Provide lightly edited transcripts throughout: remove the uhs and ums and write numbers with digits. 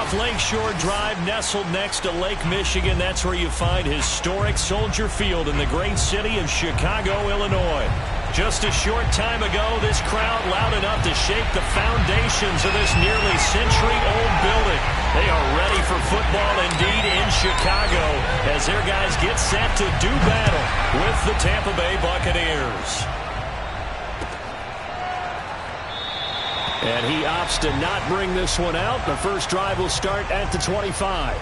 North Lakeshore Drive, nestled next to Lake Michigan. That's where you find historic Soldier Field in the great city of Chicago, Illinois. Just a short time ago, this crowd loud enough to shake the foundations of this nearly century-old building. They are ready for football indeed in Chicago as their guys get set to do battle with the Tampa Bay Buccaneers. And he opts to not bring this one out. The first drive will start at the 25.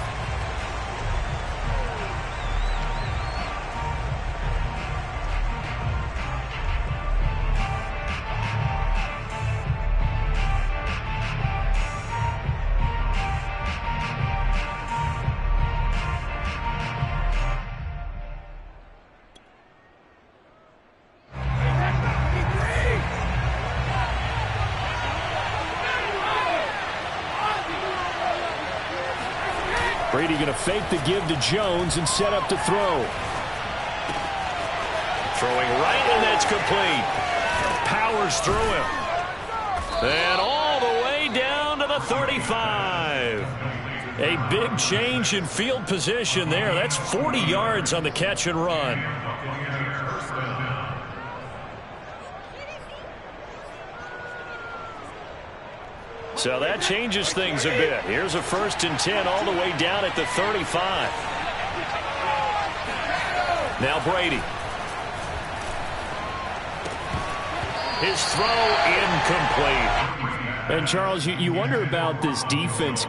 Brady going to fake the give to Jones and set up to throw. Throwing right, and that's complete. Powers through him. And all the way down to the 35. A big change in field position there. That's 40 yards on the catch and run. So that changes things a bit. Here's a 1st and 10 all the way down at the 35. Now Brady. His throw incomplete. And Charles, you wonder about this defense.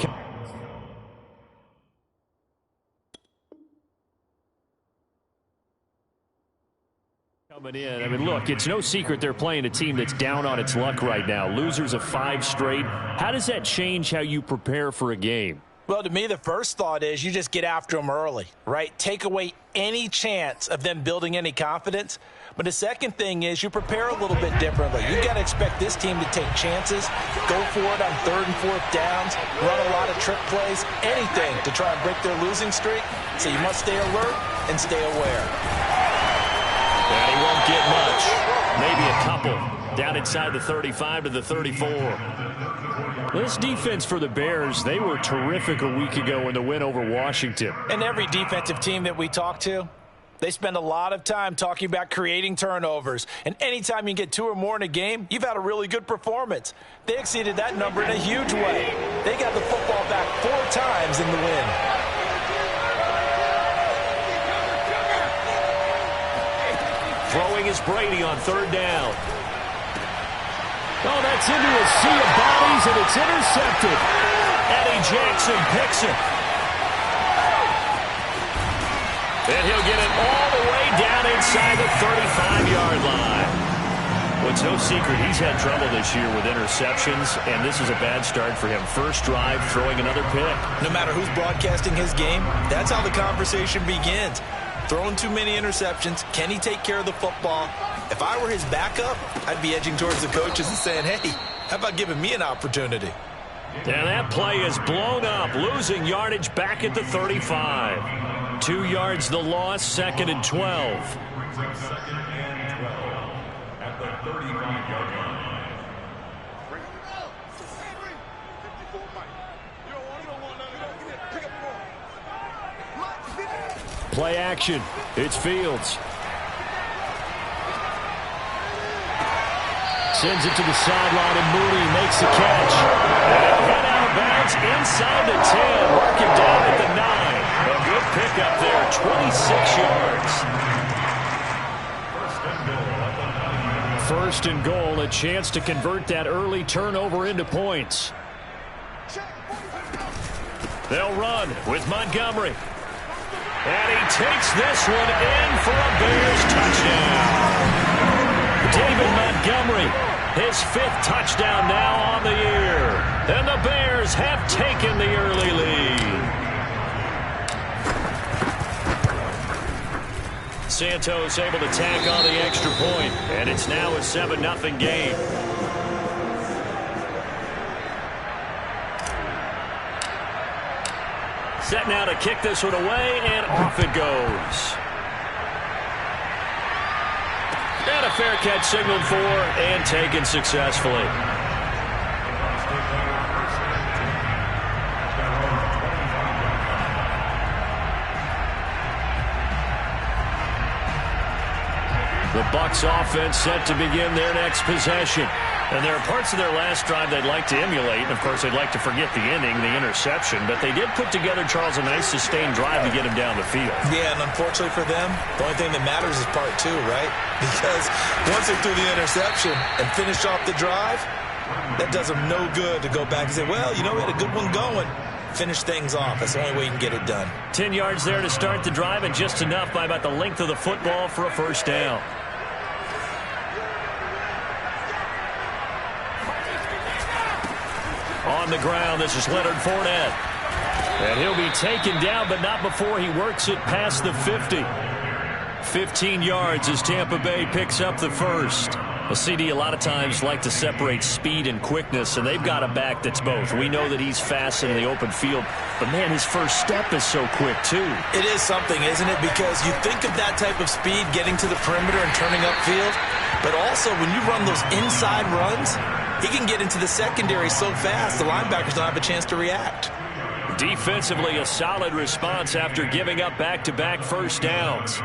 Coming in. I mean, look, it's no secret they're playing a team that's down on its luck right now. Losers of 5 straight. How does that change how you prepare for a game? Well, to me, the first thought is you just get after them early, right? Take away any chance of them building any confidence. But the second thing is you prepare a little bit differently. You got to expect this team to take chances, go for it on 3rd and 4th downs, run a lot of trick plays, anything to try and break their losing streak. So you must stay alert and stay aware. And he won't get much. Maybe a couple. Down inside the 35 to the 34. This defense for the Bears, they were terrific a week ago in the win over Washington. And every defensive team that we talk to, they spend a lot of time talking about creating turnovers. And anytime you get 2 or more in a game, you've had a really good performance. They exceeded that number in a huge way. They got the football back 4 times in the win. Throwing is Brady on 3rd down. Oh, that's into a sea of bodies, and it's intercepted. Eddie Jackson picks it. And he'll get it all the way down inside the 35-yard line. Well, it's no secret he's had trouble this year with interceptions, and this is a bad start for him. First drive, throwing another pick. No matter who's broadcasting his game, that's how the conversation begins. Throwing too many interceptions. Can he take care of the football? If I were his backup, I'd be edging towards the coaches and saying, hey, how about giving me an opportunity? And that play is blown up, losing yardage back at the 35. 2 yards the loss, 2nd and 12. At the 35-yard line. Play action. It's Fields. Sends it to the sideline, and Mooney makes the catch. And head out of bounds inside the 10. Mark him down at the 9. A good pickup there, 26 yards. First and goal, a chance to convert that early turnover into points. They'll run with Montgomery. And he takes this one in for a Bears touchdown. David Montgomery, his 5th touchdown now on the year. And the Bears have taken the early lead. Santos able to tack on the extra point, and it's now a 7-0 game. Set now to kick this one away, and off it goes. And a fair catch signaled for and taken successfully. The Bucs offense set to begin their next possession. And there are parts of their last drive they'd like to emulate. And, of course, they'd like to forget the inning, the interception. But they did put together, Charles, a nice sustained drive to get him down the field. Yeah, and unfortunately for them, the only thing that matters is part two, right? Because once they threw the interception and finished off the drive, that does them no good to go back and say, well, you know, we had a good one going. Finish things off. That's the only way you can get it done. 10 yards there to start the drive, and just enough by about the length of the football for a first down. On the ground, this is Leonard Fournette. And he'll be taken down, but not before he works it past the 50. 15 yards as Tampa Bay picks up the first. Well, CD, a lot of times like to separate speed and quickness, and they've got a back that's both. We know that he's fast in the open field, but, man, his first step is so quick, too. It is something, isn't it? Because you think of that type of speed getting to the perimeter and turning upfield, but also when you run those inside runs, he can get into the secondary so fast the linebackers don't have a chance to react. Defensively, a solid response after giving up back-to-back first downs.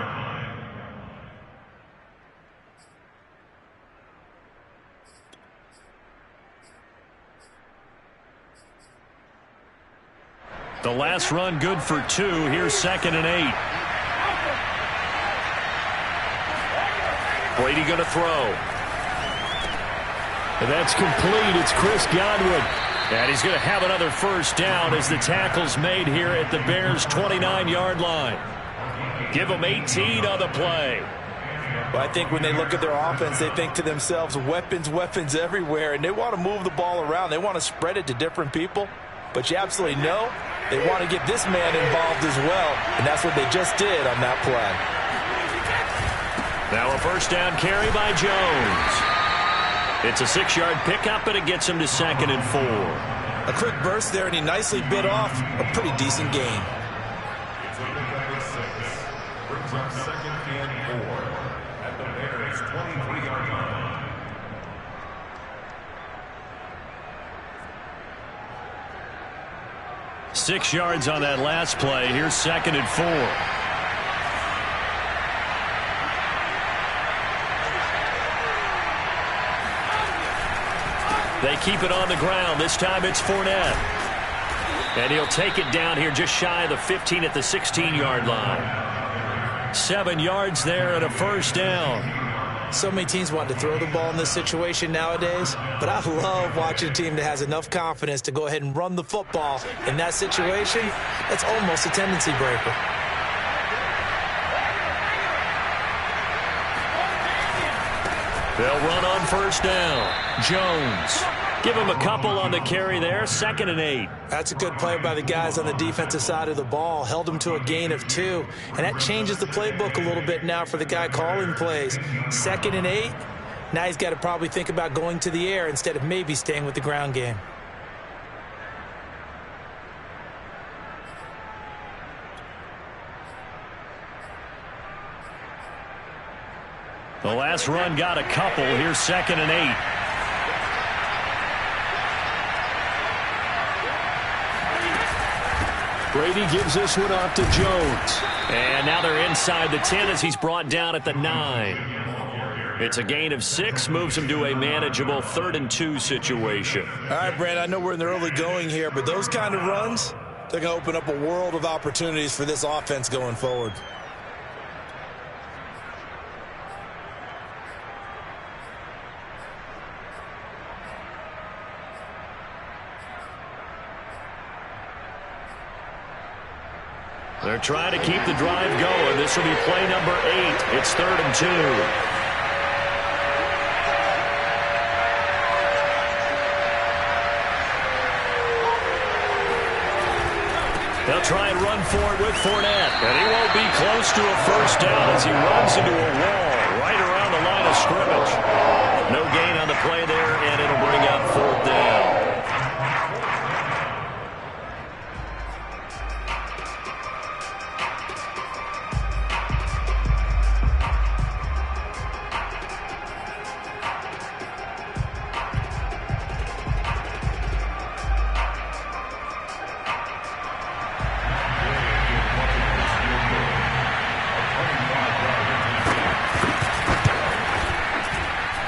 The last run good for 2. Here's 2nd and 8. Brady going to throw. And that's complete. It's Chris Godwin. And he's going to have another first down as the tackle's made here at the Bears' 29-yard line. Give them 18 on the play. Well, I think when they look at their offense, they think to themselves, weapons, weapons everywhere, and they want to move the ball around. They want to spread it to different people. But you absolutely know they want to get this man involved as well, and that's what they just did on that play. Now a first down carry by Jones. It's a 6-yard pickup, and it gets him to 2nd and 4. A quick burst there, and he nicely bit off a pretty decent gain. Brings up 2nd and 4 at the Bears' 23-yard line. Six yards on that last play. Here's 2nd and 4. They keep it on the ground. This time it's Fournette. And he'll take it down here just shy of the 15 at the 16-yard line. 7 yards there and a first down. So many teams want to throw the ball in this situation nowadays, but I love watching a team that has enough confidence to go ahead and run the football. In that situation, that's almost a tendency breaker. They'll run on first down. Jones. Give him a couple on the carry there. 2nd and 8. That's a good play by the guys on the defensive side of the ball. Held him to a gain of 2. And that changes the playbook a little bit now for the guy calling plays. 2nd and 8. Now he's got to probably think about going to the air instead of maybe staying with the ground game. The last run got a couple. Here's 2nd and 8. Brady gives this one off to Jones. And now they're inside the 10 as he's brought down at the 9. It's a gain of 6, moves him to a manageable 3rd and 2 situation. All right, Brand, I know we're in the early going here, but those kind of runs, they're going to open up a world of opportunities for this offense going forward. They're trying to keep the drive going. This will be play number 8. It's 3rd and 2. They'll try and run for it with Fournette. And he won't be close to a first down as he runs into a wall right around the line of scrimmage. No gain on the play there, and it'll bring up 4th down.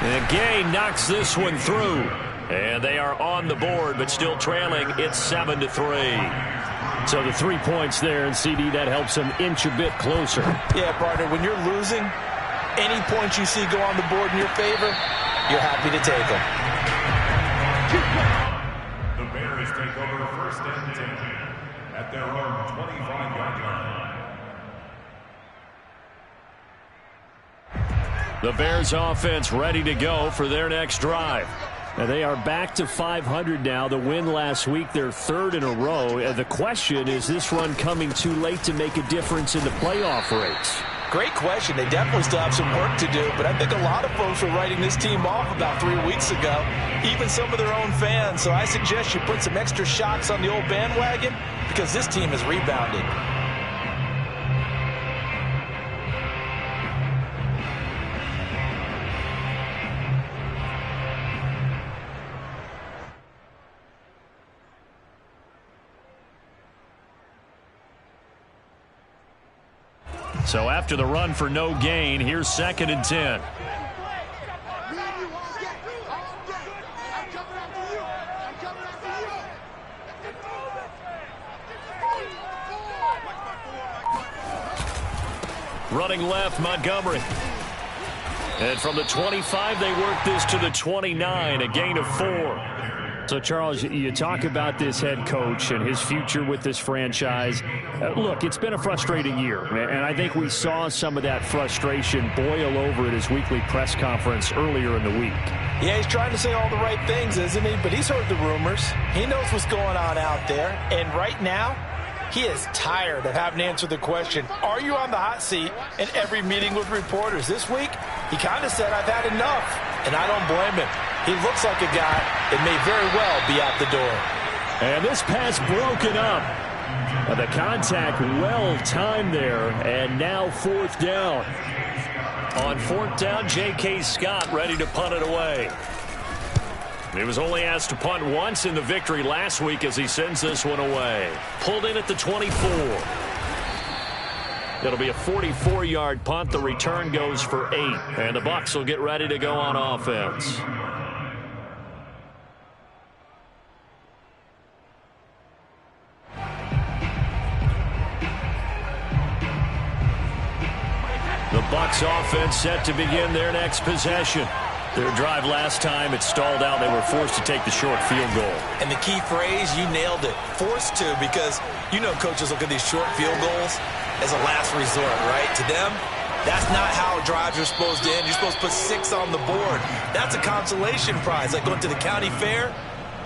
And Gay knocks this one through. And they are on the board, but still trailing. It's 7-3. So the 3 points there, and CD, that helps them inch a bit closer. Yeah, partner, when you're losing, any points you see go on the board in your favor, you're happy to take them. The Bears take over first and 10 at their own 25-yard line. The Bears offense ready to go for their next drive. And they are back to 500 now. The win last week, their third in a row. And the question, is this run coming too late to make a difference in the playoff race? Great question. They definitely still have some work to do, but I think a lot of folks were writing this team off about 3 weeks ago, even some of their own fans. So I suggest you put some extra shots on the old bandwagon because this team has rebounded. So after the run for no gain, here's 2nd and 10. Running left, Montgomery. And from the 25, they work this to the 29, a gain of 4. So, Charles, you talk about this head coach and his future with this franchise. Look, it's been a frustrating year, and I think we saw some of that frustration boil over at his weekly press conference earlier in the week. Yeah, he's trying to say all the right things, isn't he? But he's heard the rumors. He knows what's going on out there. And right now, he is tired of having to answer the question, are you on the hot seat in every meeting with reporters? This week, he kind of said, I've had enough, and I don't blame him. He looks like a guy that may very well be out the door. And this pass broken up. The contact well timed there, and now 4th down. On 4th down, J.K. Scott ready to punt it away. He was only asked to punt once in the victory last week as he sends this one away. Pulled in at the 24. It'll be a 44-yard punt. The return goes for 8. And the Bucs will get ready to go on offense. The Bucs offense set to begin their next possession. Their drive last time, it stalled out. They were forced to take the short field goal. And the key phrase, you nailed it. Forced to, because you know coaches look at these short field goals as a last resort, right? To them, that's not how drives are supposed to end. You're supposed to put 6 on the board. That's a consolation prize. Like going to the county fair,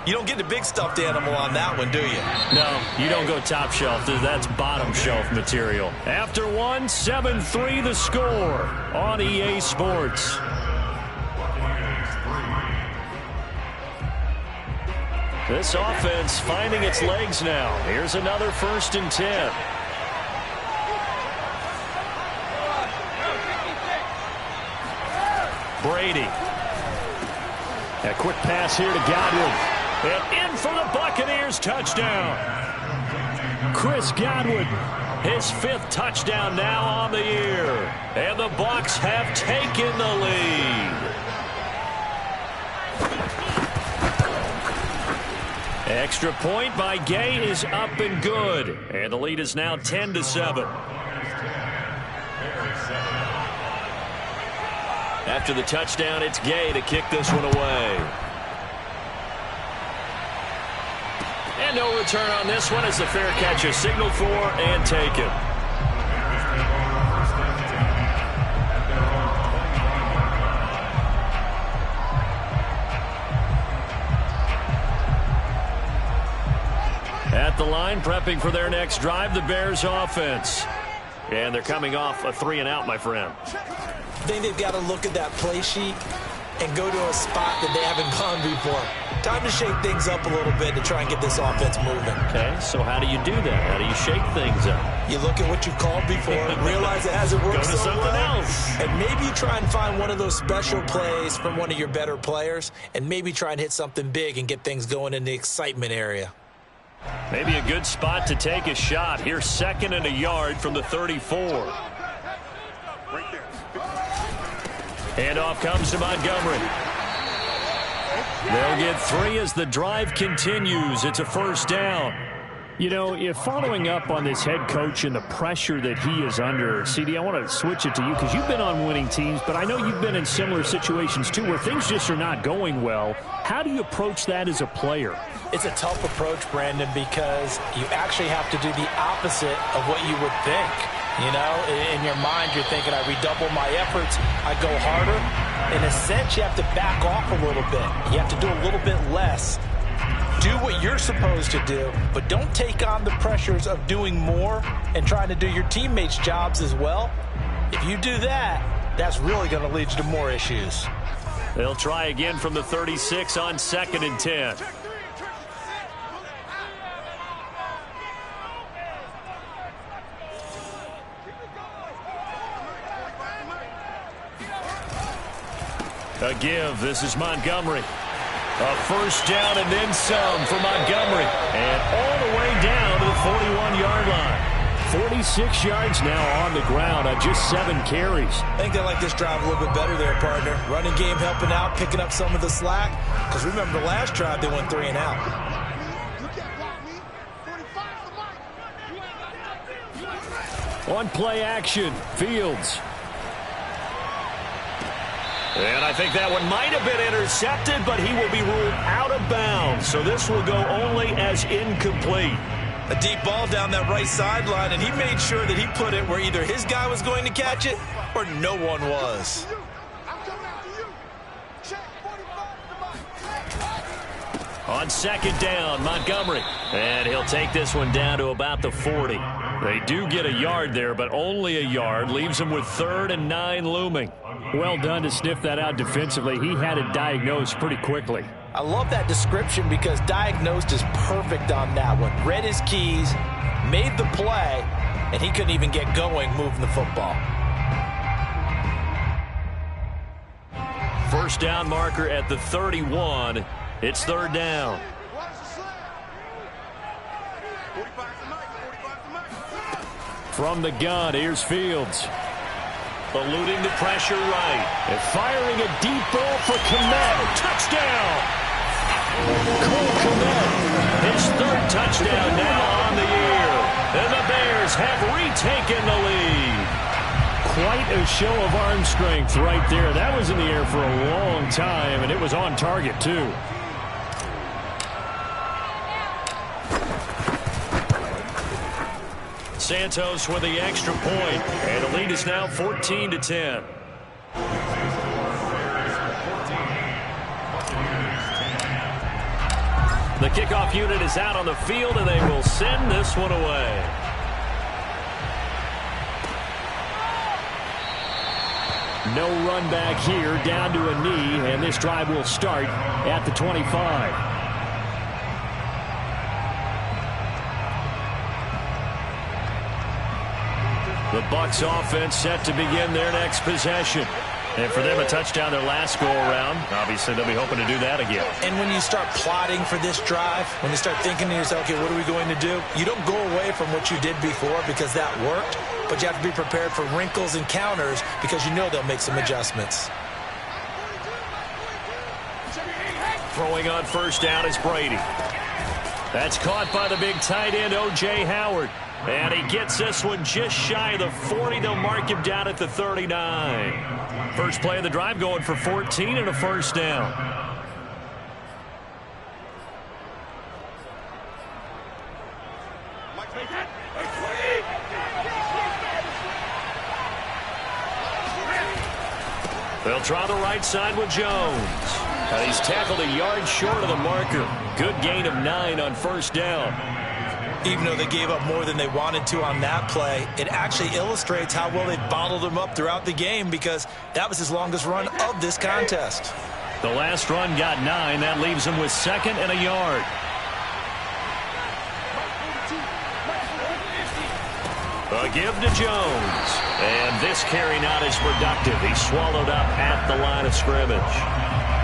you don't get the big stuffed animal on that one, do you? No, you don't go top shelf. That's bottom shelf material. After 1, 7-3 the score on EA Sports. This offense finding its legs now. Here's another 1st and 10. Brady. A quick pass here to Godwin. And in for the Buccaneers, touchdown. Chris Godwin, his 5th touchdown now on the year. And the Bucs have taken the lead. Extra point by Gay is up and good. And the lead is now 10-7. After the touchdown, it's Gay to kick this one away. And no return on this one as the fair catch is signaled for and taken. At the line, prepping for their next drive, the Bears offense. And they're coming off a 3-and-out, my friend. I think they've got to look at that play sheet and go to a spot that they haven't gone before. Time to shake things up a little bit to try and get this offense moving. Okay, so how do you do that? How do you shake things up? You look at what you've called before and realize it hasn't worked Go to so something well. else. And maybe you try and find one of those special plays from one of your better players and maybe try and hit something big and get things going in the excitement area. Maybe a good spot to take a shot. Here's 2nd and a yard from the 34. And off comes to Montgomery. They'll get 3 as the drive continues. It's a first down. You know, if following up on this head coach and the pressure that he is under, CD, I want to switch it to you because you've been on winning teams, but I know you've been in similar situations too where things just are not going well. How do you approach that as a player? It's a tough approach, Brandon, because you actually have to do the opposite of what you would think. You know, in your mind, you're thinking, I redouble my efforts, I go harder. In a sense, you have to back off a little bit. You have to do a little bit less. Do what you're supposed to do, but don't take on the pressures of doing more and trying to do your teammates' jobs as well. If you do that, that's really going to lead you to more issues. They'll try again from the 36 on 2nd and 10. A give. This is Montgomery. A first down and then some for Montgomery. And all the way down to the 41-yard line. 46 yards now on the ground on just 7 carries. I think they like this drive a little bit better there, partner. Running game helping out, picking up some of the slack. Because remember, the last drive, they went 3 and out. On play action, Fields. And I think that one might have been intercepted, but he will be ruled out of bounds. So this will go only as incomplete. A deep ball down that right sideline, and he made sure that he put it where either his guy was going to catch it or no one was. On 2nd down, Montgomery. And he'll take this one down to about the 40. They do get a yard there, but only a yard. Leaves them with 3rd and 9 looming. Well done to sniff that out defensively. He had it diagnosed pretty quickly. I love that description because diagnosed is perfect on that one. Read his keys, made the play, and he couldn't even get going moving the football. First down marker at the 31. It's 3rd down. From the gun, here's Fields. Eluding the pressure right. And firing a deep ball for Komet. Touchdown! Cole Komet. His 3rd touchdown now on the year. And the Bears have retaken the lead. Quite a show of arm strength right there. That was in the air for a long time, and it was on target, too. Santos with the extra point, and the lead is now 14-10. The kickoff unit is out on the field, and they will send this one away. No run back here, down to a knee, and this drive will start at the 25. The Bucs offense set to begin their next possession. And for them, a touchdown their last go-around. Obviously, they'll be hoping to do that again. And when you start plotting for this drive, when you start thinking to yourself, okay, what are we going to do? You don't go away from what you did before because that worked, but you have to be prepared for wrinkles and counters because you know they'll make some adjustments. Throwing on first down is Brady. That's caught by the big tight end, O.J. Howard. And he gets this one just shy of the 40. They'll mark him down at the 39. First play of the drive going for 14 and a first down. They'll try the right side with Jones. And he's tackled a yard short of the marker. Good gain of 9 on first down. Even though they gave up more than they wanted to on that play, it actually illustrates how well they bottled him up throughout the game because that was his longest run of this contest. The last run got 9. That leaves him with 2nd and a yard. A give to Jones. And this carry not as productive. He's swallowed up at the line of scrimmage.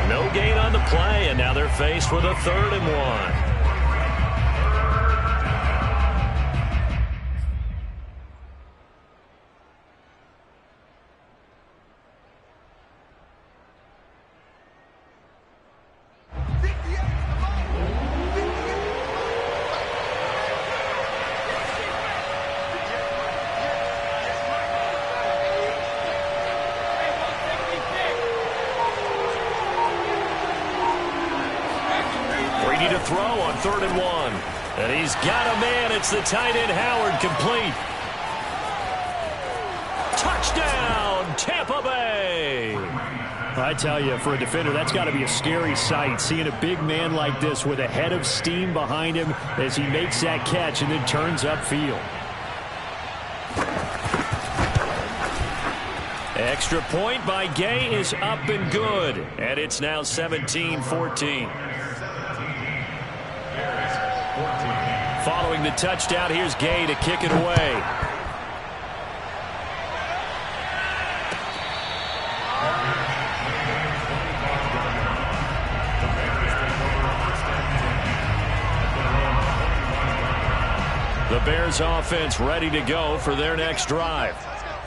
No gain on the play, and now they're faced with a 3rd and 1. Brady to throw on 3rd and 1. And he's got a man. It's the tight end Howard, complete. Touchdown, Tampa Bay. I tell you, for a defender, that's got to be a scary sight, seeing a big man like this with a head of steam behind him as he makes that catch and then turns upfield. Extra point by Gay is up and good. And it's now 17-14. Following the touchdown, here's Gay to kick it away. The Bears offense ready to go for their next drive.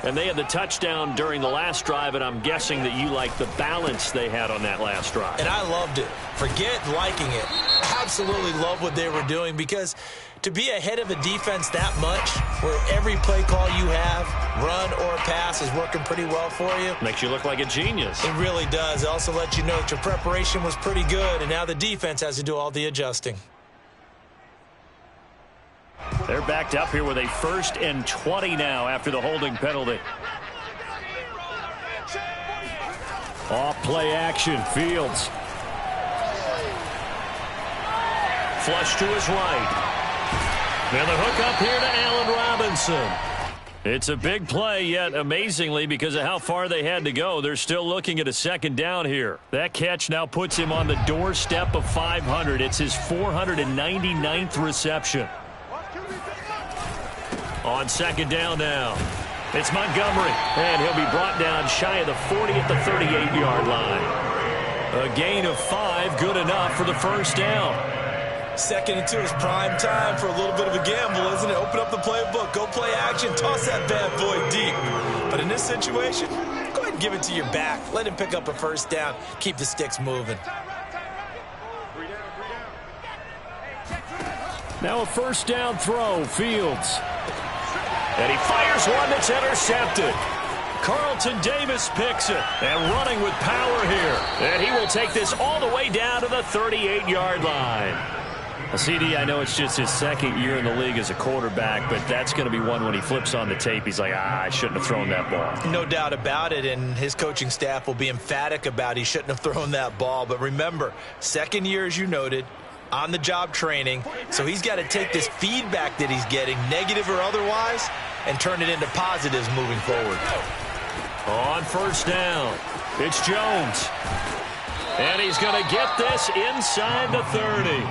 And they had the touchdown during the last drive, and I'm guessing that you like the balance they had on that last drive. And I loved it. Forget liking it. Absolutely love what they were doing, because to be ahead of a defense that much, where every play call you have, run or pass, is working pretty well for you. Makes you look like a genius. It really does. It also lets you know that your preparation was pretty good, and now the defense has to do all the adjusting. They're backed up here with a 1st and 20 now after the holding penalty. Off play action, Fields. Flush to his right. Now the hook up here to Allen Robinson. It's a big play, yet amazingly, because of how far they had to go, they're still looking at a 2nd down here. That catch now puts him on the doorstep of 500. It's his 499th reception. On 2nd down now, it's Montgomery, and he'll be brought down shy of the 40 at the 38-yard line. A gain of 5, good enough for the 1st down. 2nd and 2 is prime time for a little bit of a gamble, isn't it? Open up the playbook, go play action, toss that bad boy deep. But in this situation, go ahead and give it to your back. Let him pick up a 1st down, keep the sticks moving. Now a 1st down throw, Fields. And he fires one that's intercepted. Carlton Davis picks it, and running with power here. And he will take this all the way down to the 38-yard line. CD, I know it's just his 2nd year in the league as a quarterback, but that's going to be one when he flips on the tape. He's like, I shouldn't have thrown that ball. No doubt about it, and his coaching staff will be emphatic about he shouldn't have thrown that ball. But remember, 2nd year, as you noted, on-the-job training, so he's got to take this feedback that he's getting, negative or otherwise, and turn it into positives moving forward. On 1st down, it's Jones. And he's going to get this inside the 30.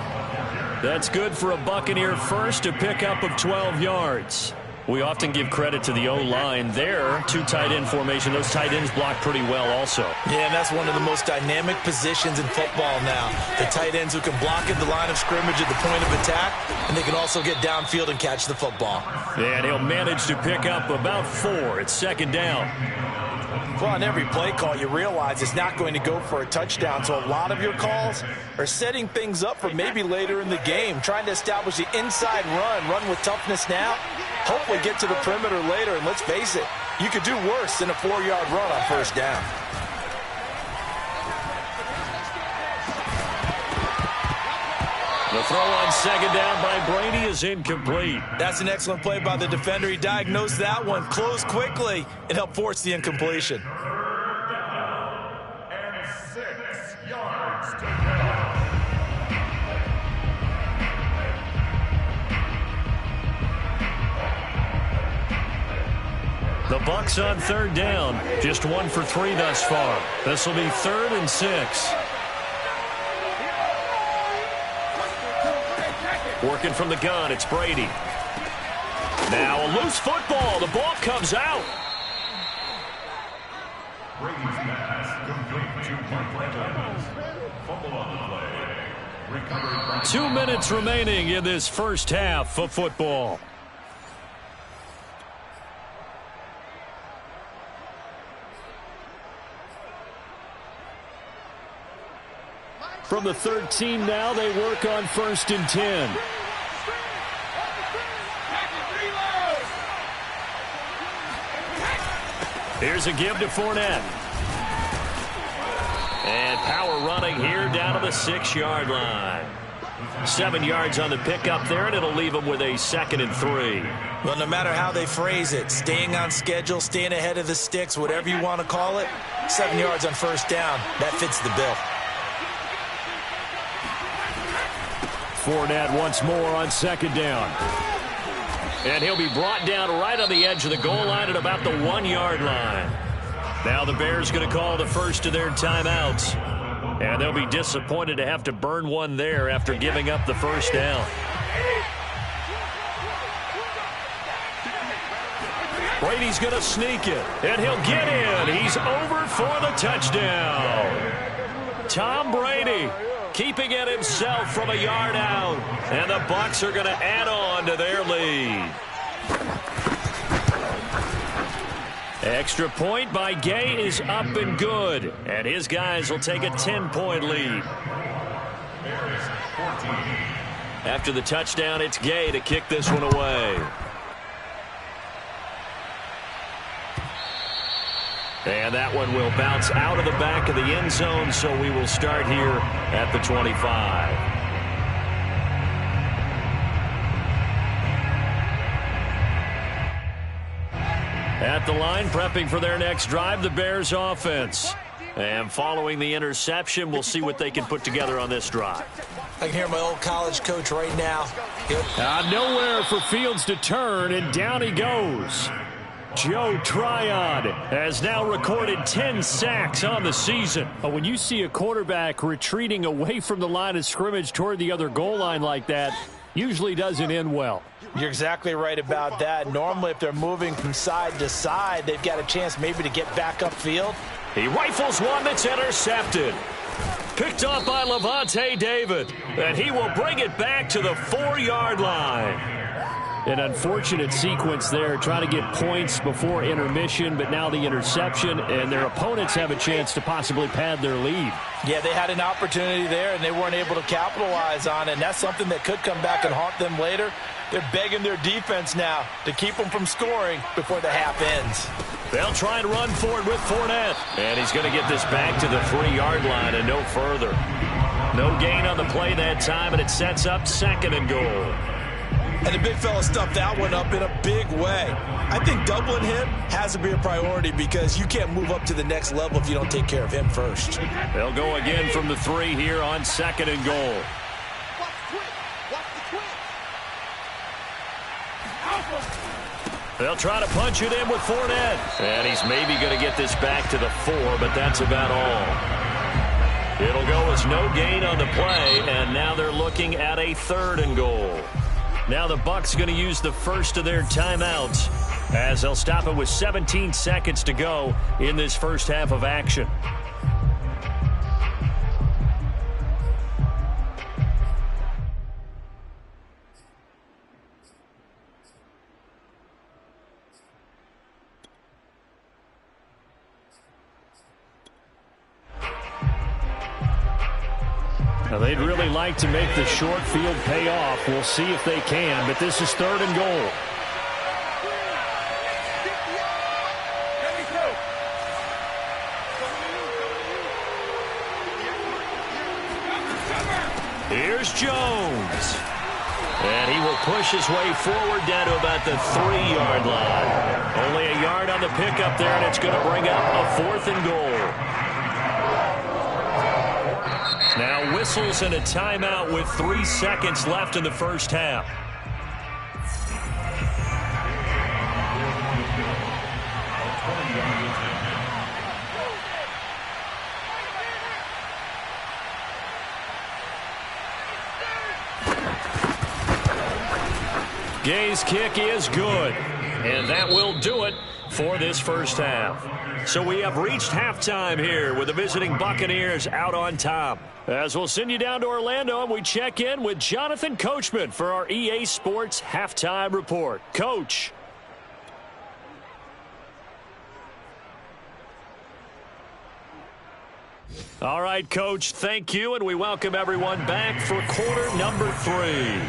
That's good for a Buccaneer 1st to pick up of 12 yards. We often give credit to the O-line there, 2 tight end formation. Those tight ends block pretty well also. Yeah, and that's one of the most dynamic positions in football now. The tight ends who can block at the line of scrimmage at the point of attack, and they can also get downfield and catch the football. And he'll manage to pick up about 4. It's 2nd down. Well, on every play call, you realize it's not going to go for a touchdown, so a lot of your calls are setting things up for maybe later in the game, trying to establish the inside run with toughness now, hopefully get to the perimeter later, and let's face it, you could do worse than a 4-yard run on 1st down. The throw on 2nd down by Brady is incomplete. That's an excellent play by the defender. He diagnosed that one, closed quickly, and helped force the incompletion. 3rd down and 6 yards to go. The Bucs on 3rd down, just 1 for 3 thus far. This will be 3rd and 6. Working from the gun, it's Brady. Now a loose football. The ball comes out. Brady's pass complete to Mike Evans. Fumble on the play. Recovered by 2 minutes remaining in this 1st half of football. From the 13 now, they work on 1st and 10. Here's a give to Fournette. And power running here down to the 6-yard line. 7 yards on the pickup there, and it'll leave them with a 2nd and 3. Well, no matter how they phrase it, staying on schedule, staying ahead of the sticks, whatever you want to call it, 7 yards on first down, that fits the bill. Fournette once more on 2nd down. And he'll be brought down right on the edge of the goal line at about the 1-yard line. Now the Bears going to call the first of their timeouts. And they'll be disappointed to have to burn one there after giving up the first down. Brady's going to sneak it, and he'll get in. He's over for the touchdown. Tom Brady keeping it himself from a yard out. And the Bucs are going to add on to their lead. Extra point by Gay is up and good. And his guys will take a 10-point lead. After the touchdown, it's Gay to kick this one away. And that one will bounce out of the back of the end zone, so we will start here at the 25. At the line, prepping for their next drive, the Bears offense. And following the interception, we'll see what they can put together on this drive. I can hear my old college coach right now. Nowhere for Fields to turn, and down he goes. Joe Tryon has now recorded 10 sacks on the season. When you see a quarterback retreating away from the line of scrimmage toward the other goal line like that, usually doesn't end well. You're exactly right about that. Normally, if they're moving from side to side, they've got a chance maybe to get back upfield. He rifles one that's intercepted. Picked off by Levante David, and he will bring it back to the 4-yard line. An unfortunate sequence there, trying to get points before intermission, but now the interception, and their opponents have a chance to possibly pad their lead. Yeah, they had an opportunity there, and they weren't able to capitalize on it, and that's something that could come back and haunt them later. They're begging their defense now to keep them from scoring before the half ends. They'll try and run for it with Fournette, and he's going to get this back to the 3-yard line and no further. No gain on the play that time, and it sets up 2nd and goal. And the big fella stuffed that one up in a big way. I think doubling him has to be a priority because you can't move up to the next level if you don't take care of him first. They'll go again from the 3 here on 2nd and goal. They'll try to punch it in with Fournette. And he's maybe going to get this back to the 4, but that's about all. It'll go as no gain on the play, and now they're looking at a 3rd and goal. Now the Bucs going to use the first of their timeouts as they'll stop it with 17 seconds to go in this first half of action. Now they'd really like to make the short field pay off. We'll see if they can, but this is 3rd and goal. Here's Jones. And he will push his way forward down to about the 3-yard line. Only a yard on the pickup there, and it's going to bring up a 4th and goal. Now whistles and a timeout with 3 seconds left in the first half. Gay's kick is good, and that will do it for this first half. So we have reached halftime here with the visiting Buccaneers out on top. As we'll send you down to Orlando, and we check in with Jonathan Coachman for our EA Sports Halftime Report. Coach. All right, Coach, thank you, and we welcome everyone back for quarter number 3.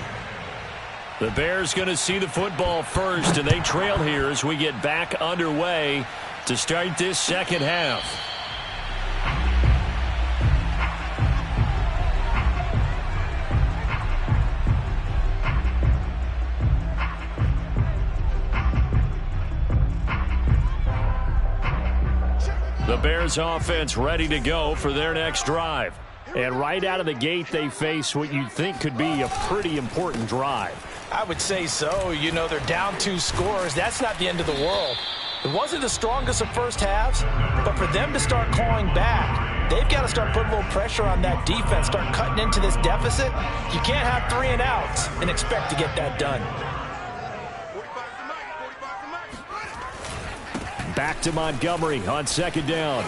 The Bears going to see the football first, and they trail here as we get back underway to start this second half. The Bears offense ready to go for their next drive. And right out of the gate, they face what you'd think could be a pretty important drive. I would say so. You know, they're down 2 scores. That's not the end of the world. It wasn't the strongest of first halves, but for them to start clawing back, they've got to start putting a little pressure on that defense, start cutting into this deficit. You can't have 3 and outs and expect to get that done. Back to Montgomery on 2nd down.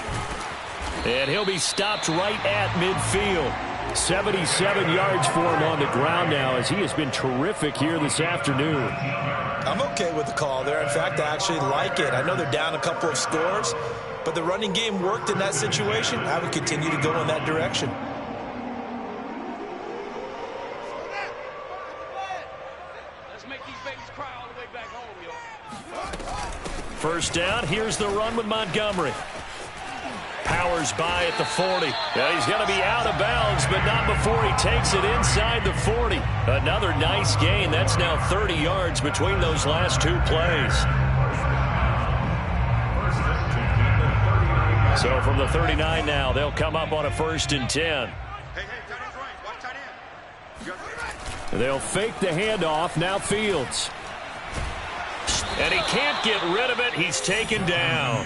And he'll be stopped right at midfield. 77 yards for him on the ground now, as he has been terrific here this afternoon. I'm okay with the call there. In fact, I actually like it. I know they're down a couple of scores, but the running game worked in that situation. I would continue to go in that direction. Let's make these babies cry all the way back home, y'all. First down, here's the run with Montgomery. Powers by at the 40. Yeah, he's going to be out of bounds, but not before he takes it inside the 40. Another nice gain. That's now 30 yards between those last 2 plays. So from the 39 now, they'll come up on a 1st and 10. They'll fake the handoff. Now Fields. And he can't get rid of it. He's taken down.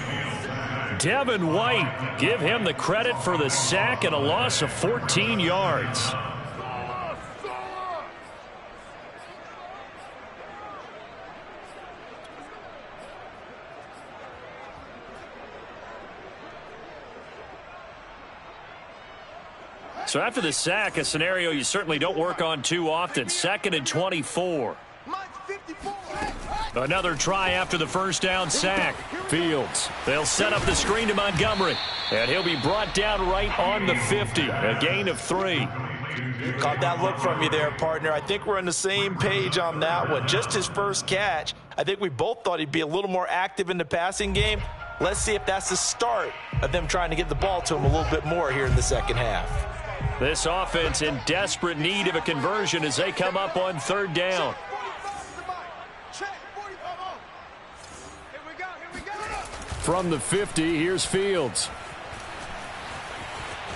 Devin White, give him the credit for the sack and a loss of 14 yards. So after the sack, a scenario you certainly don't work on too often. 2nd and 24. Another try after the first down sack. Fields. They'll set up the screen to Montgomery. And he'll be brought down right on the 50. A gain of 3. Caught that look from you there, partner. I think we're on the same page on that one. Just his first catch. I think we both thought he'd be a little more active in the passing game. Let's see if that's the start of them trying to get the ball to him a little bit more here in the second half. This offense in desperate need of a conversion as they come up on 3rd down. From the 50, here's Fields.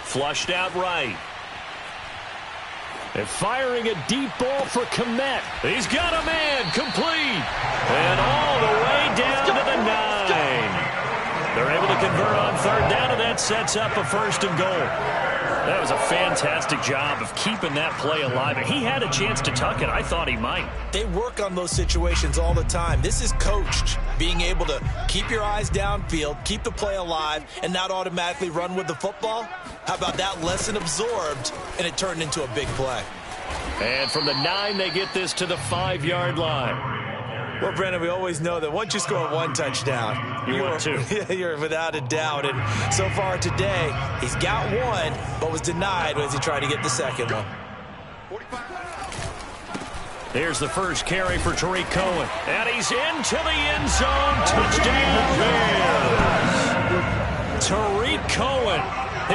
Flushed out right. And firing a deep ball for Kmet. He's got a man, complete. And all the way down to the 9. They're able to convert on 3rd down, and that sets up a 1st and goal. That was a fantastic job of keeping that play alive. And he had a chance to tuck it. I thought he might. They work on those situations all the time. This is coached, being able to keep your eyes downfield, keep the play alive, and not automatically run with the football. How about that lesson absorbed, and it turned into a big play. And from the 9, they get this to the 5-yard line. Well, Brennan, we always know that once you score 1 touchdown, you're without a doubt. And so far today, he's got 1, but was denied as he tried to get the 2nd one. Here's the first carry for Tariq Cohen. And he's into the end zone. Touchdown, Bears. Tariq Cohen,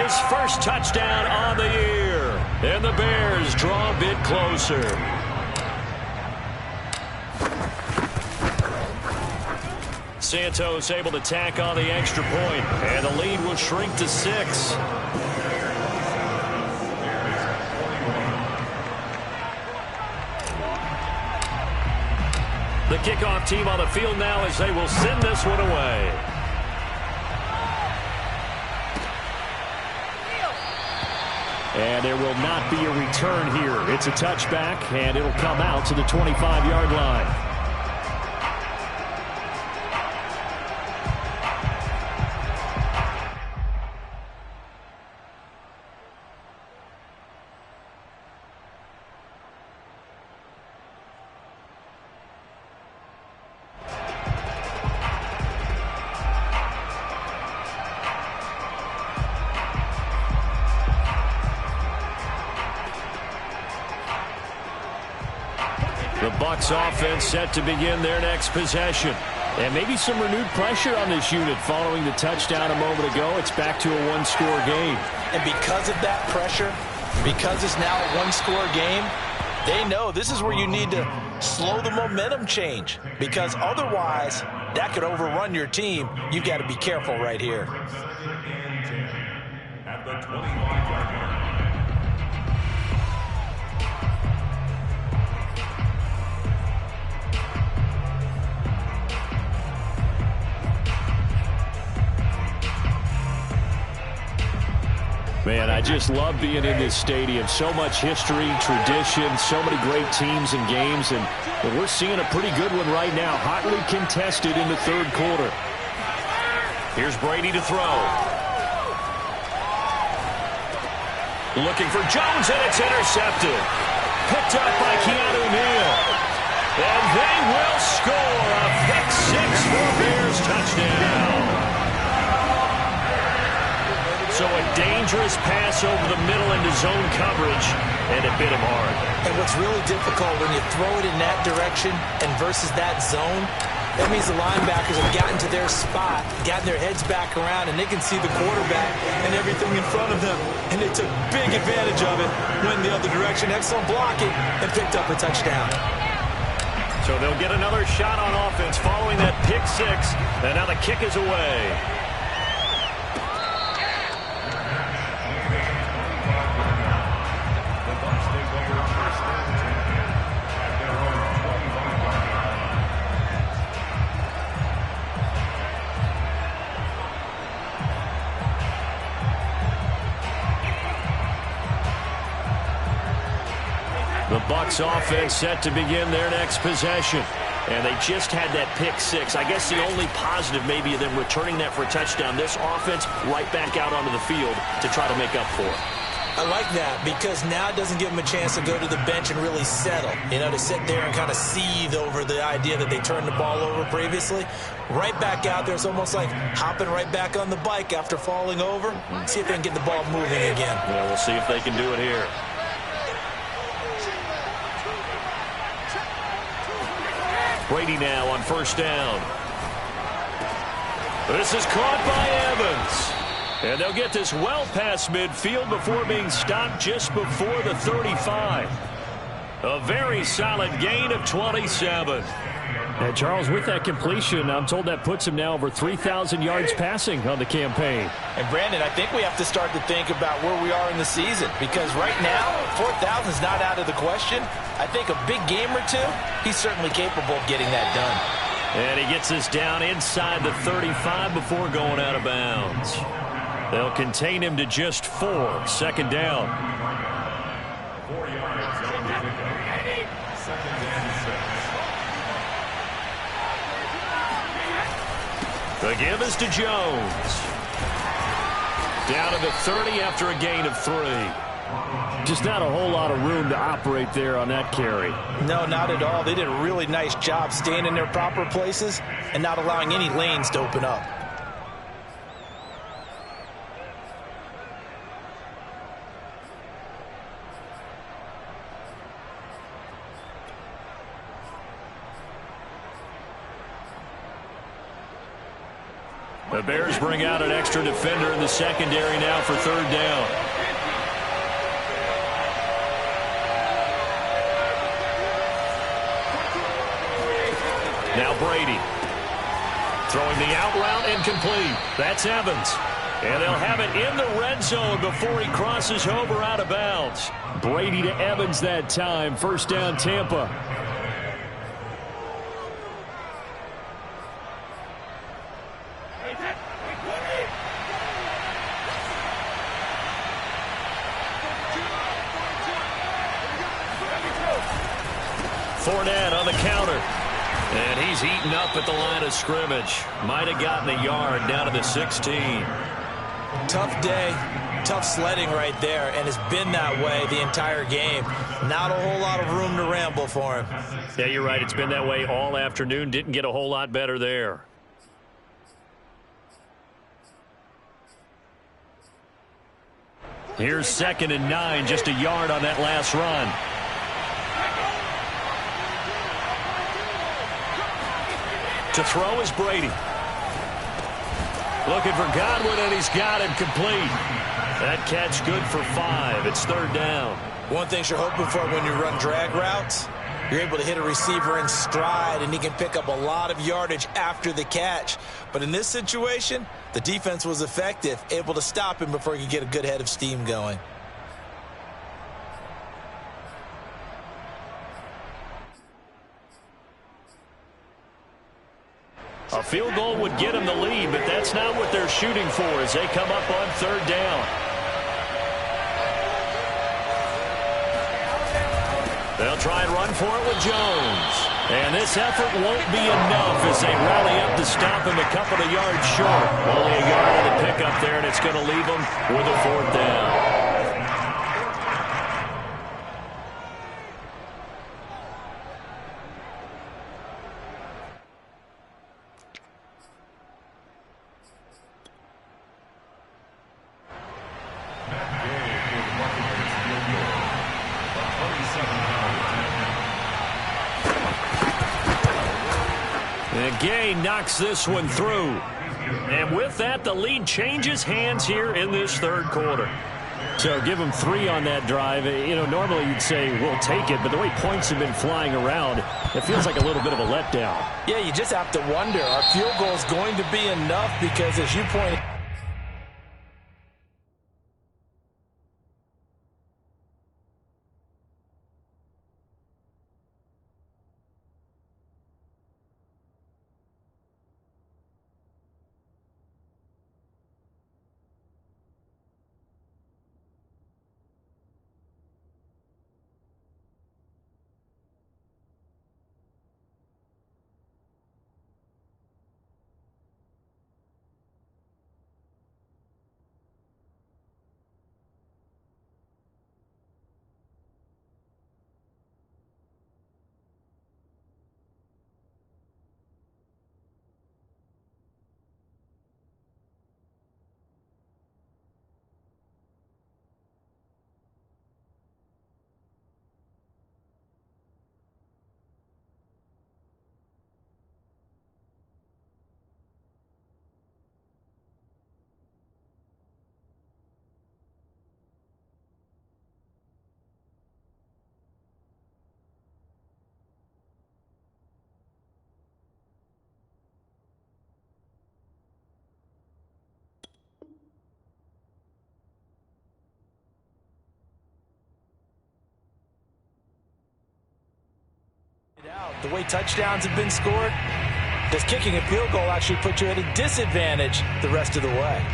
his first touchdown on the year. And the Bears draw a bit closer. Santos able to tack on the extra point, and the lead will shrink to 6. The kickoff team on the field now as they will send this one away. And there will not be a return here. It's a touchback, and it'll come out to the 25-yard line. The Bucs offense set to begin their next possession. And maybe some renewed pressure on this unit following the touchdown a moment ago. It's back to a 1-score game. And because of that pressure, because it's now a 1-score game, they know this is where you need to slow the momentum change. Because otherwise, that could overrun your team. You've got to be careful right here. At the 25-yard line. Man, I just love being in this stadium. So much history, tradition, so many great teams and games, and we're seeing a pretty good one right now. Hotly contested in the third quarter. Here's Brady to throw. Looking for Jones, and it's intercepted. Picked up by Keanu Neal. And they will score a pick six for Bears touchdown. So a dangerous pass over the middle into zone coverage, and it bit him hard. And what's really difficult when you throw it in that direction and versus that zone, that means the linebackers have gotten to their spot, gotten their heads back around, and they can see the quarterback and everything in front of them. And they took big advantage of it, went the other direction, excellent blocking, and picked up a touchdown. So they'll get another shot on offense following that pick six, and now the kick is away. The Bucs offense set to begin their next possession. And they just had that pick six. I guess the only positive maybe of them returning that for a touchdown. This offense right back out onto the field to try to make up for it. I like that because now it doesn't give them a chance to go to the bench and really settle. You know, to sit there and kind of seethe over the idea that they turned the ball over previously. Right back out there. It's almost like hopping right back on the bike after falling over. See if they can get the ball moving again. Yeah, we'll see if they can do it here. Brady now on first down. This is caught by Evans. And they'll get this well past midfield before being stopped just before the 35. A very solid gain of 27. And Charles, with that completion, I'm told that puts him now over 3,000 yards passing on the campaign. And Brandon, I think we have to start to think about where we are in the season because right now, 4,000 is not out of the question. I think a big game or two, he's certainly capable of getting that done. And he gets us down inside the 35 before going out of bounds. They'll contain him to just 4. Second down. 4 yards on the pickup. Second and 6. The give is to Jones. Down to the 30 after a gain of 3. Just not a whole lot of room to operate there on that carry. No, not at all. They did a really nice job staying in their proper places and not allowing any lanes to open up. The Bears bring out an extra defender in the secondary now for third down. Now Brady. Throwing the out route incomplete. That's Evans. And they'll have it in the red zone before he crosses over out of bounds. Brady to Evans that time. First down, Tampa. Fournette on the counter. And he's eaten up at the line of scrimmage. Might have gotten a yard down to the 16. Tough day, tough sledding right there, and it's been that way the entire game. Not a whole lot of room to ramble for him. Yeah, you're right. It's been that way all afternoon. Didn't get a whole lot better there. Here's 2nd and 9, just a yard on that last run. To throw is Brady. Looking for Godwin, and he's got him complete. That catch good for 5. It's third down. One thing you're hoping for when you run drag routes, You're able to hit a receiver in stride, and he can pick up a lot of yardage after the catch. But in this situation, the defense was effective, able to stop him before he could get a good head of steam going. A field goal would get him the lead, but that's not what they're shooting for as they come up on third down. They'll try and run for it with Jones. And this effort won't be enough as they rally up to stop him a couple of yards short. Only a yard on the pickup there, and it's going to leave him with a fourth down. Gay knocks this one through. And with that, the lead changes hands here in this third quarter. So give them 3 on that drive. You know, normally you'd say we'll take it, but the way points have been flying around, it feels like a little bit of a letdown. Yeah, you just have to wonder, are field goals going to be enough? Because as you pointed out, the way touchdowns have been scored, does kicking a field goal actually put you at a disadvantage the rest of the way?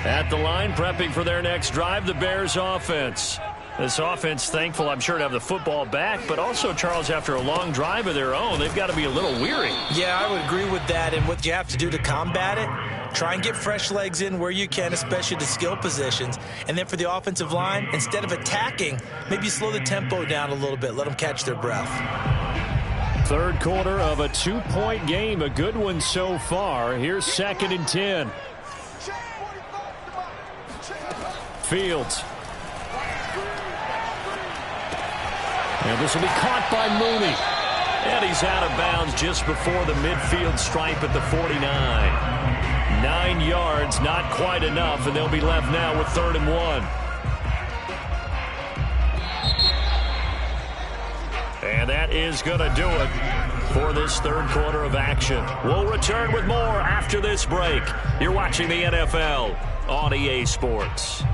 At the line, prepping for their next drive, the Bears offense. This offense, thankful, I'm sure, to have the football back, but also, Charles, after a long drive of their own, they've got to be a little weary. Yeah, I would agree with that, and what you have to do to combat it, try and get fresh legs in where you can, especially the skill positions. And then for the offensive line, instead of attacking, maybe slow the tempo down a little bit, let them catch their breath. Third quarter of a 2-point game, a good one so far. Here's 2nd and 10. Fields. And this will be caught by Mooney. And he's out of bounds just before the midfield stripe at the 49. 9 yards, not quite enough, and they'll be left now with 3rd and 1. And that is going to do it for this third quarter of action. We'll return with more after this break. You're watching the NFL on EA Sports.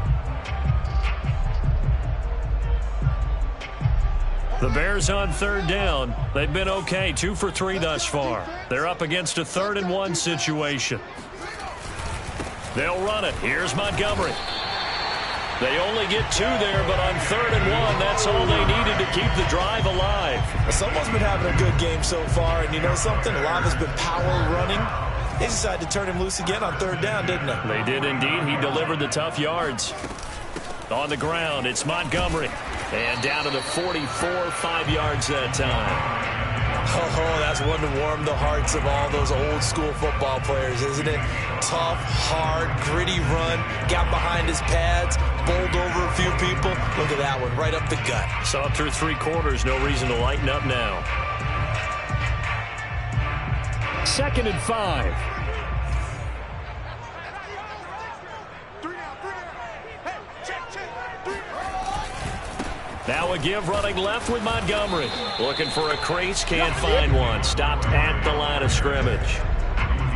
The Bears on 3rd down. They've been okay, 2 for 3 thus far. They're up against a 3rd and 1 situation. They'll run it. Here's Montgomery. They only get 2 there, but on 3rd and 1, that's all they needed to keep the drive alive. Someone's been having a good game so far, and you know something? A lot has been power running. They decided to turn him loose again on 3rd down, didn't they? They did indeed. He delivered the tough yards. On the ground, it's Montgomery. And down to the 44, 5 yards that time. Oh, that's one to warm the hearts of all those old school football players, isn't it? Tough, hard, gritty run, got behind his pads, bowled over a few people. Look at that one, right up the gut. So up through 3 quarters, no reason to lighten up now. 2nd and 5. Now a give running left with Montgomery. Looking for a crease, can't find one. Stopped at the line of scrimmage.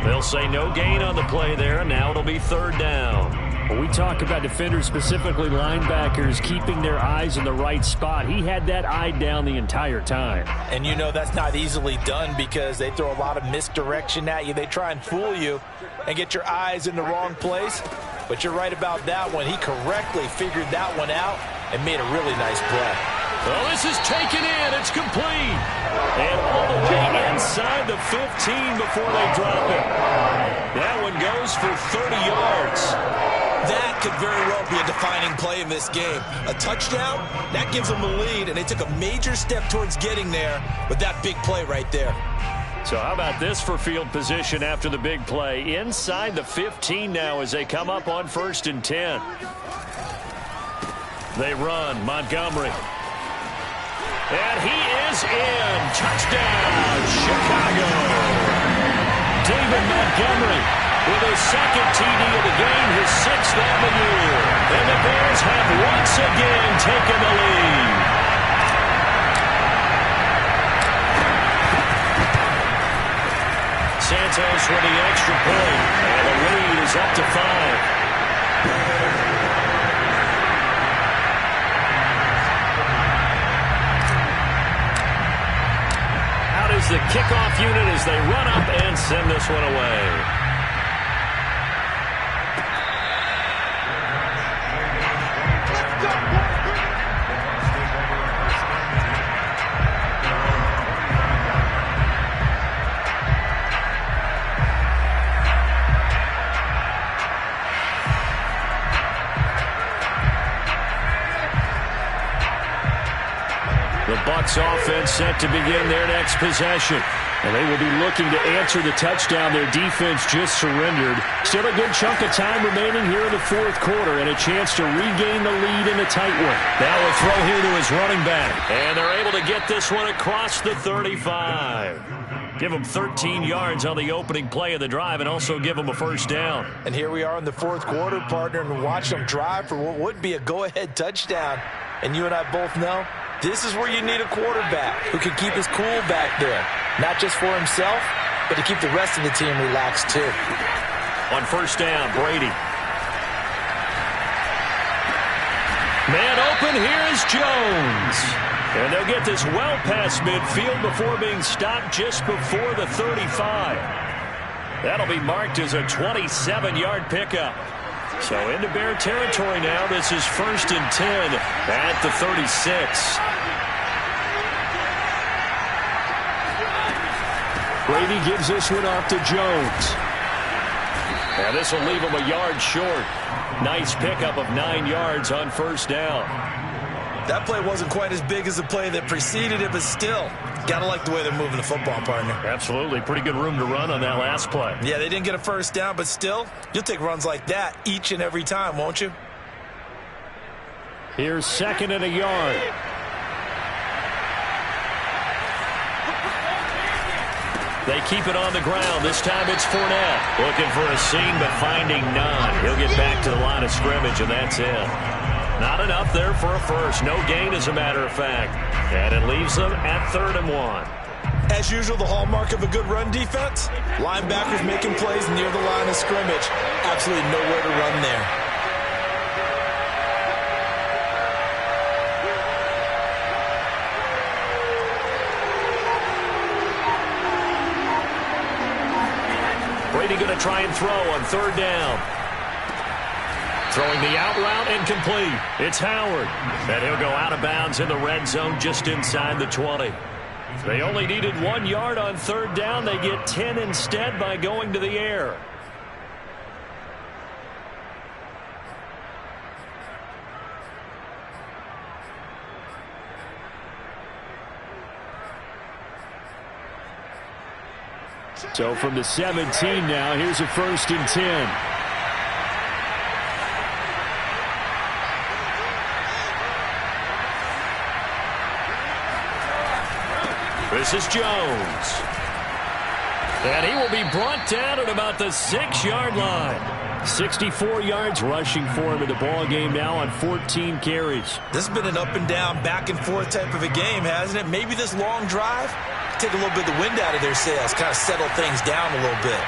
They'll say no gain on the play there, and now it'll be third down. When we talk about defenders, specifically linebackers, keeping their eyes in the right spot, he had that eye down the entire time. And you know that's not easily done because they throw a lot of misdirection at you. They try and fool you and get your eyes in the wrong place. But you're right about that one. He correctly figured that one out and made a really nice play. Well, this is taken in. It's complete. And all the way inside the 15 before they drop it. That one goes for 30 yards. That could very well be a defining play in this game. A touchdown, that gives them the lead, and they took a major step towards getting there with that big play right there. So how about this for field position after the big play? Inside the 15 now as they come up on 1st and 10. They run. Montgomery. And he is in. Touchdown, Chicago. David Montgomery with his second TD of the game, his 6th on the year. And the Bears have once again taken the lead. Santos with the extra point. And the lead is up to 5. Out is the kickoff unit as they run up and send this one away. The Bucs offense set to begin their next possession. And they will be looking to answer the touchdown their defense just surrendered. Still a good chunk of time remaining here in the 4th quarter and a chance to regain the lead in a tight one. Now a throw here to his running back. And they're able to get this one across the 35. Give them 13 yards on the opening play of the drive and also give them a first down. And here we are in the 4th quarter, partner, and watch them drive for what would be a go-ahead touchdown. And you and I both know this is where you need a quarterback who can keep his cool back there. Not just for himself, but to keep the rest of the team relaxed too. On first down, Brady. Man open, here is Jones. And they'll get this well past midfield before being stopped just before the 35. That'll be marked as a 27-yard pickup. So into Bear territory now. This is 1st and 10 at the 36. Brady gives this one off to Jones. Now this will leave him a yard short. Nice pickup of 9 yards on first down. That play wasn't quite as big as the play that preceded it, but still, gotta like the way they're moving the football, partner. Absolutely. Pretty good room to run on that last play. Yeah, they didn't get a first down, but still, you'll take runs like that each and every time, won't you? Here's 2nd and a yard. They keep it on the ground. This time it's Fournette. Looking for a seam, but finding none. He'll get back to the line of scrimmage, and that's it. Not enough there for a first. No gain, as a matter of fact. And it leaves them at 3rd and 1. As usual, the hallmark of a good run defense, linebackers making plays near the line of scrimmage. Absolutely nowhere to run there. Brady going to try and throw on 3rd down. Throwing the out route incomplete. It's Howard. And he'll go out of bounds in the red zone just inside the 20. They only needed 1 yard on 3rd down. They get 10 instead by going to the air. So from the 17 now, here's a 1st and 10. This is Jones. And he will be brought down at about the 6-yard line. 64 yards rushing for him in the ball game now on 14 carries. This has been an up and down, back and forth type of a game, hasn't it? Maybe this long drive take a little bit of the wind out of their sails, kind of settle things down a little bit.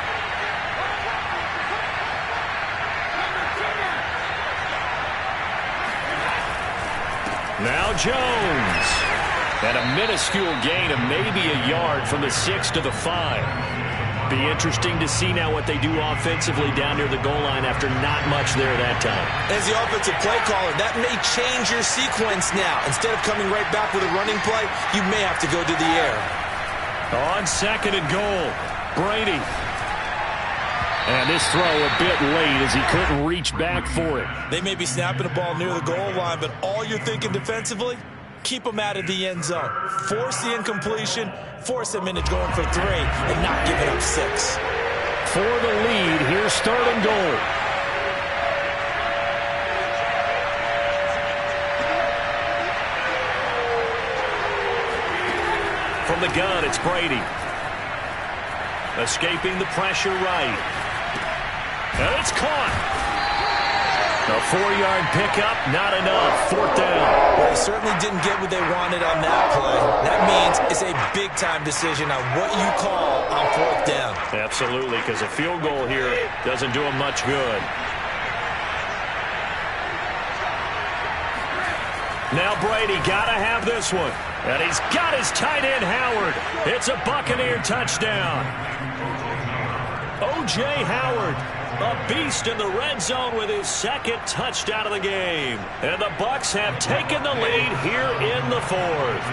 Now Jones. And a minuscule gain of maybe a yard from the 6 to the 5. Be interesting to see now what they do offensively down near the goal line after not much there that time. As the offensive play caller, that may change your sequence now. Instead of coming right back with a running play, you may have to go to the air. On 2nd and goal, Brady. And this throw a bit late as he couldn't reach back for it. They may be snapping the ball near the goal line, but all you're thinking defensively, keep them out of the end zone. Force the incompletion, force them into going for 3, and not giving up 6. For the lead, here's 3rd and goal. From the gun, it's Brady. Escaping the pressure right. And it's caught. A 4-yard pickup, not enough. 4th down. Well, they certainly didn't get what they wanted on that play. That means it's a big-time decision on what you call on 4th down. Absolutely, because a field goal here doesn't do them much good. Now Brady got to have this one. And he's got his tight end, Howard. It's a Buccaneer touchdown. O.J. Howard, a beast in the red zone with his 2nd touchdown of the game. And the Bucs have taken the lead here in the 4th.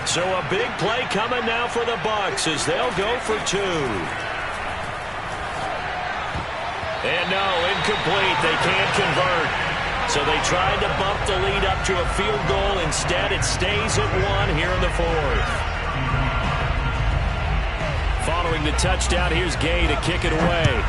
So a big play coming now for the Bucs as they'll go for 2. And no, incomplete. They can't convert. So they tried to bump the lead up to a field goal. Instead, it stays at 1 here in the 4th. Following the touchdown, here's Gay to kick it away.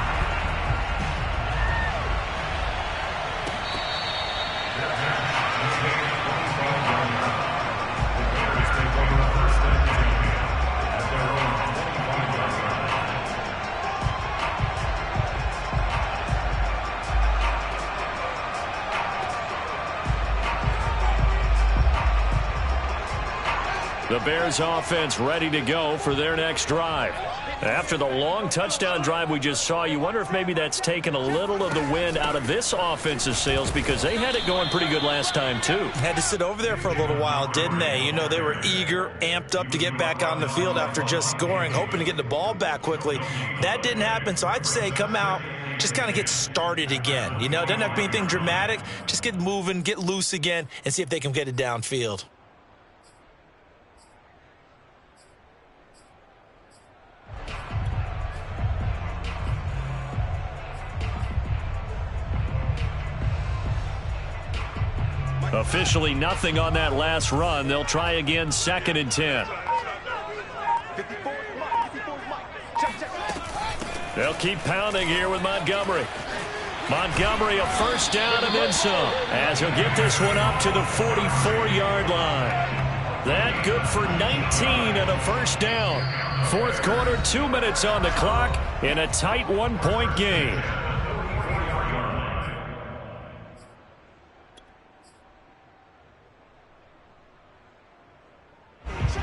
The Bears offense ready to go for their next drive. After the long touchdown drive we just saw, you wonder if maybe that's taken a little of the wind out of this offensive sails because they had it going pretty good last time too. Had to sit over there for a little while, didn't they? You know, they were eager, amped up to get back on the field after just scoring, hoping to get the ball back quickly. That didn't happen, so I'd say come out, just kind of get started again. You know, it doesn't have to be anything dramatic. Just get moving, get loose again, and see if they can get it downfield. Officially nothing on that last run. They'll try again 2nd and 10. They'll keep pounding here with Montgomery. Montgomery a 1st down and then some as he'll get this one up to the 44-yard line. That good for 19 and a 1st down. 4th quarter, 2 minutes on the clock in a tight 1-point game.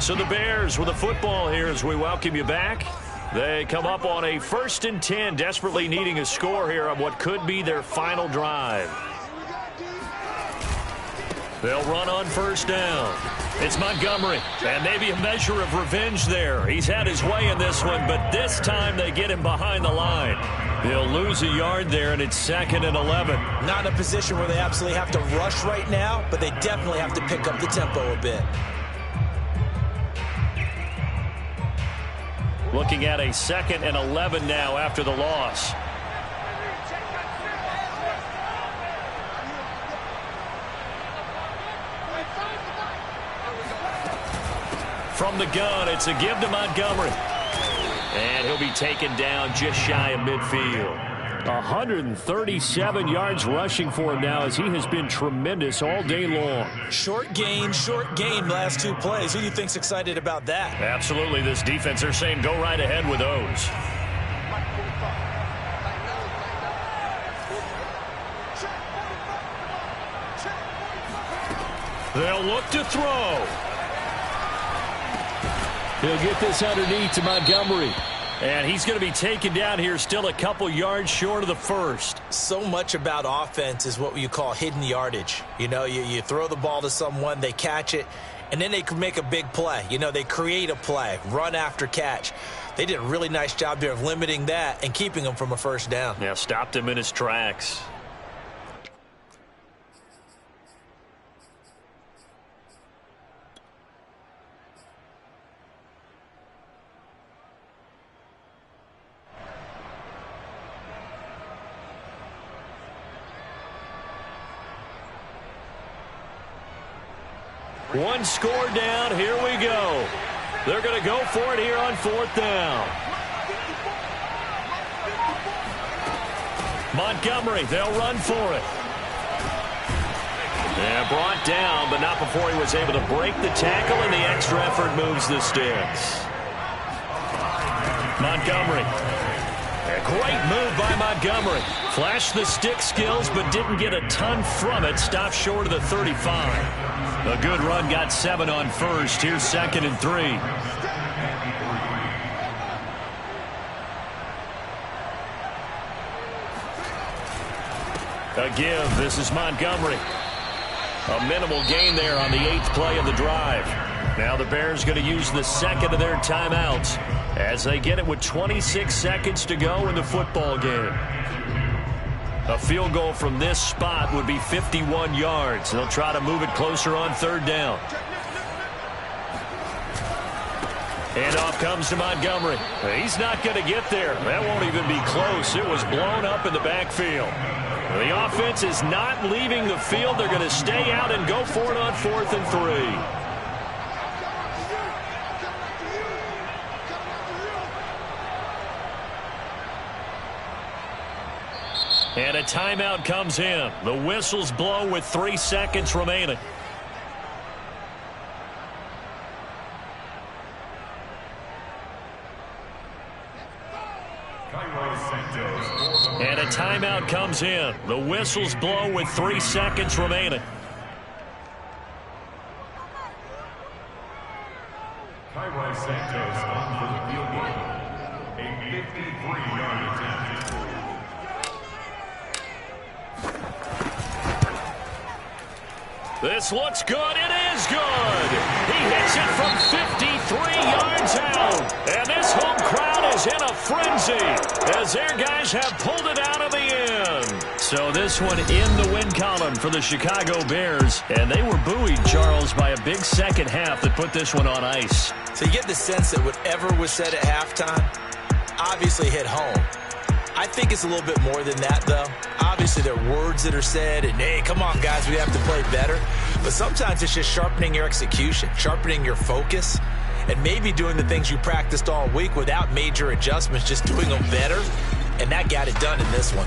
So the Bears with the football here as we welcome you back. They come up on a 1st and 10, desperately needing a score here on what could be their final drive. They'll run on 1st down. It's Montgomery, and maybe a measure of revenge there. He's had his way in this one, but this time they get him behind the line. They'll lose a yard there, and it's 2nd and 11. Not in a position where they absolutely have to rush right now, but they definitely have to pick up the tempo a bit. Looking at a 2nd and 11 now after the loss. From the gun, it's a give to Montgomery. And he'll be taken down just shy of midfield. 137 yards rushing for him now as he has been tremendous all day long. Short gain last 2 plays. Who do you think's excited about that? Absolutely. This defense, they're saying go right ahead with those. They'll look to throw. He'll get this underneath to Montgomery. And he's going to be taken down here, still a couple yards short of the first. So much about offense is what you call hidden yardage. You know, you throw the ball to someone, they catch it, and then they can make a big play. You know, they create a play, run after catch. They did a really nice job there of limiting that and keeping him from a first down. Yeah, stopped him in his tracks. One score down. Here we go. They're going to go for it here on fourth down. Montgomery, they'll run for it. And brought down, but not before he was able to break the tackle, and the extra effort moves the sticks. Montgomery. A great move by Montgomery. Flashed the stick skills, but didn't get a ton from it. Stopped short of the 35. A good run, got 7 on first. Here's 2nd and 3. A give. This is Montgomery. A minimal gain there on the 8th play of the drive. Now the Bears going to use the second of their timeouts as they get it with 26 seconds to go in the football game. A field goal from this spot would be 51 yards. They'll try to move it closer on third down. And off comes to Montgomery. He's not going to get there. That won't even be close. It was blown up in the backfield. The offense is not leaving the field. They're going to stay out and go for it on 4th and 3. And a timeout comes in. The whistles blow with 3 seconds remaining. And a timeout comes in. The whistles blow with 3 seconds remaining. Cairo Santos on for the field goal. A 53-yard attempt. This looks good. It is good. He hits it from 53 yards out. And this home crowd is in a frenzy as their guys have pulled it out of the end. So this one in the win column for the Chicago Bears. And they were buoyed, Charles, by a big second half that put this one on ice. So you get the sense that whatever was said at halftime obviously hit home. I think it's a little bit more than that, though. Obviously, there are words that are said, and, hey, come on, guys, we have to play better. But sometimes it's just sharpening your execution, sharpening your focus, and maybe doing the things you practiced all week without major adjustments, just doing them better. And that got it done in this one.